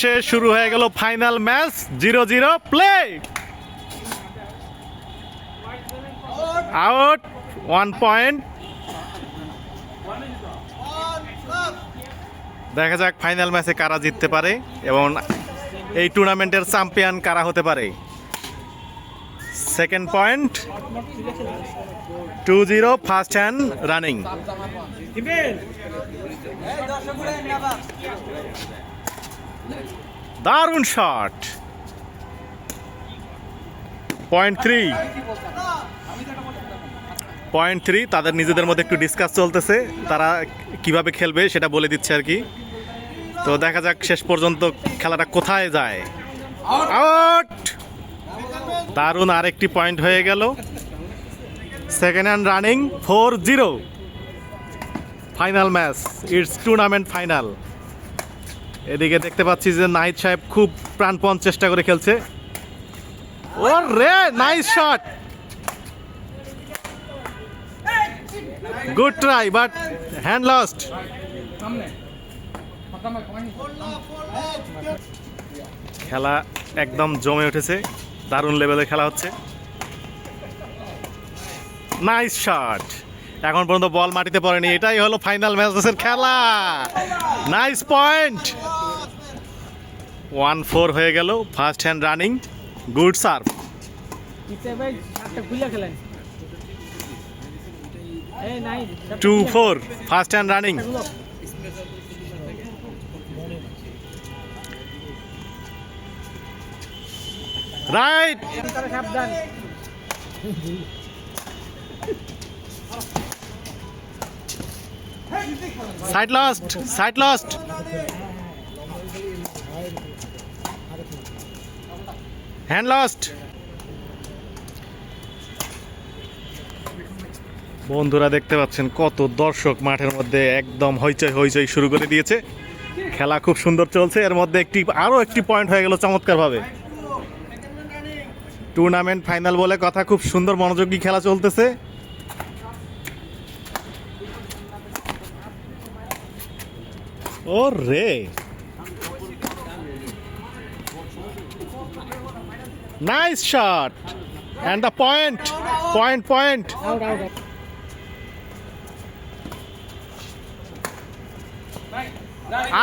অবশেষে শুরু হয়ে গেল final match 0-0 play out 1 point. দেখা যাক ফাইনাল ম্যাচে কারা জিততে পারে এবং এই টুর্নামেন্টের চ্যাম্পিয়ন কারা হতে পারে। Second point 2-0 first hand running. দারুণ শট। পয়েন্ট 3 তাদের নিজেদের মধ্যে একটু ডিসকাস চলতেছে, তারা কিভাবে খেলবে সেটা বলে দিচ্ছে আর কি। তো দেখা যাক শেষ পর্যন্ত খেলাটা কোথায় যায়। আউট। দারুণ আরেকটি পয়েন্ট হয়ে গেল। Second hand running 4-0 final match, it's tournament final. এদিকে দেখতে পাচ্ছি যে নাহিদ সাহেব খুব প্রাণপণ চেষ্টা করে খেলছে। ও রে, nice shot, good try but hand lost. খেলা একদম জমে উঠেছে, দারুণ লেভেলে খেলা হচ্ছে। Nice shot. এখন পর্যন্ত বল মাটিতে পড়েনি, এটাই হলো ফাইনাল ম্যাচের খেলা। Nice point. 1-4 হয়ে গেল। First hand running, good serve. 2-4 first hand running. Right. Side lost. Hand lost. বন্ধুরা দেখতে পাচ্ছেন কত দর্শক মাঠের মধ্যে একদম হইচই শুরু করে দিয়েছে। খেলা খুব সুন্দর চলছে, এর মধ্যে আরো একটি পয়েন্ট হয়ে গেল চমৎকারভাবে। টুর্নামেন্ট ফাইনাল বলে কথা, খুব সুন্দর মনোযোগী খেলা চলতেছে। ও রে, nice shot and the point.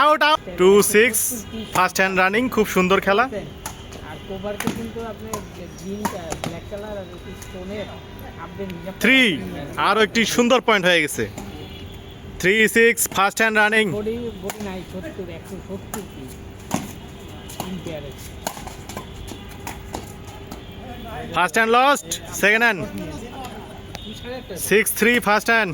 Out 2-6 first hand running. খুব সুন্দর খেলা। 3 আরো একটি সুন্দর পয়েন্ট হয়ে গেছে। 3-6 first hand running. First hand lost. Second hand 6-3 first hand.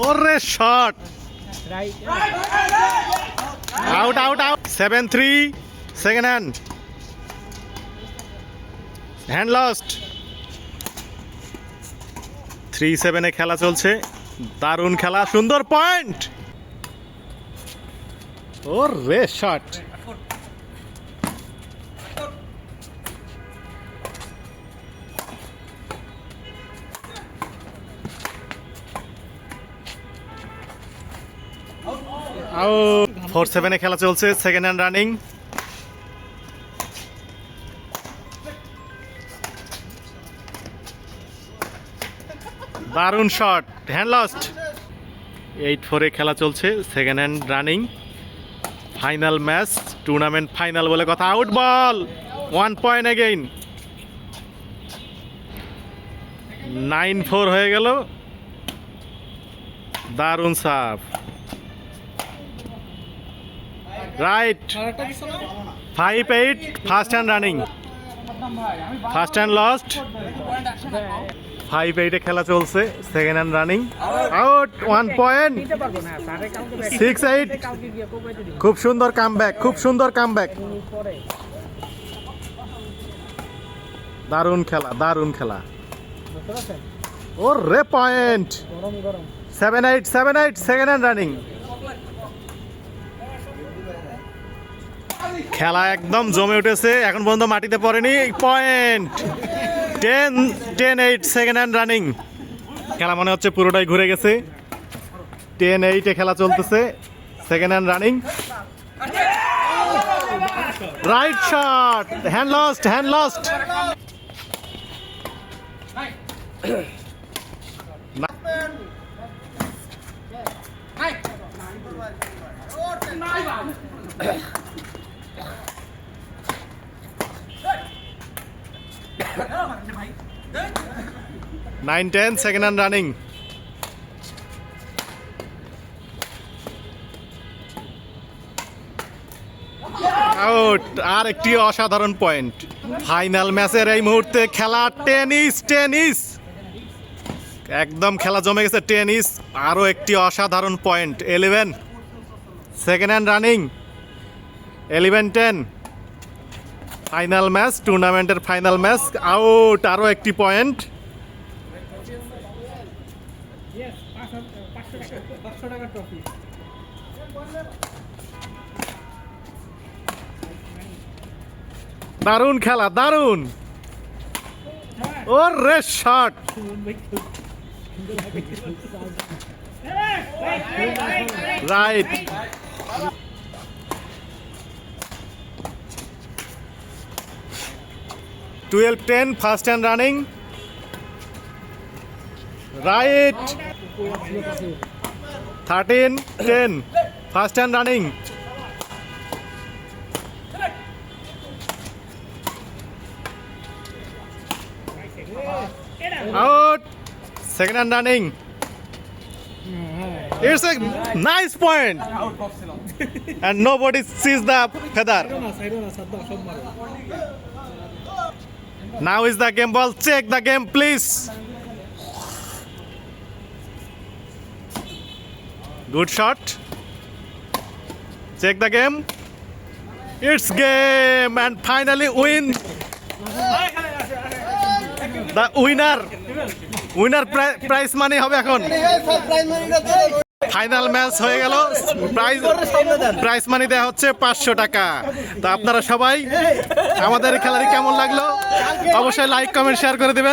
ওরে shot. Out 7-3 second hand. Hand lost. 3-7 খেলা চলছে, দারুণ খেলা, সুন্দর পয়েন্ট। ওরে শট। আউট 4-7 খেলা চলছে, সেকেন্ড হ্যান্ড রানিং। দারুণ শট, হ্যান্ড লস্ট। 8-4 খেলা চলছে, second hand running. Final match, tournament final বলে কথা। আউট বল, 1 পয়েন্ট এগেইন। 9-4 হয়ে গেল। দারুণ serve. Right. 5-8 first hand running. First hand lost. 5-8 খেলা চলছে, second hand running. Out 1 point. 6-8 খুব সুন্দর কামব্যাক। দারুণ খেলা। ওর রে পয়েন্ট। 7-8 second hand running. খেলা একদম জমে উঠেছে, এখন পর্যন্ত মাটিতে পড়েনি। Point 10-8 second hand running. খেলা মনে হচ্ছে পুরোটাই ঘুরে গেছে। 10-8 খেলা চলতেছে, second hand running. Right shot, hand lost. Nine, 10 second and running. Out. আর একটি অসাধারণ পয়েন্ট। ফাইনাল ম্যাচের এই মুহূর্তে খেলা টেনিস। একদম খেলা জমে গেছে, টেনিস। আরও একটি অসাধারণ point. 11 second hand running. 11-10 final match, টুর্নামেন্টের ফাইনাল ম্যাচ। আউট, আরও একটি পয়েন্ট। দারুণ খেলা, দারুণ। ওর রেস shot, right. Twelve 10 first hand running, right. 13-10 first hand running, out. Second and running. It's a nice point. And nobody sees the feather. Now is the game ball. Check the game, please. Good shot. Check the game. It's game and finally win. The winner prize money হবে এখন। Final match হয়ে গেল, prize money দেওয়া হচ্ছে 500 টাকা। তো আপনারা সবাই আমাদের খেলাটি কেমন লাগলো অবশ্যই লাইক কমেন্ট শেয়ার করে দিবেন।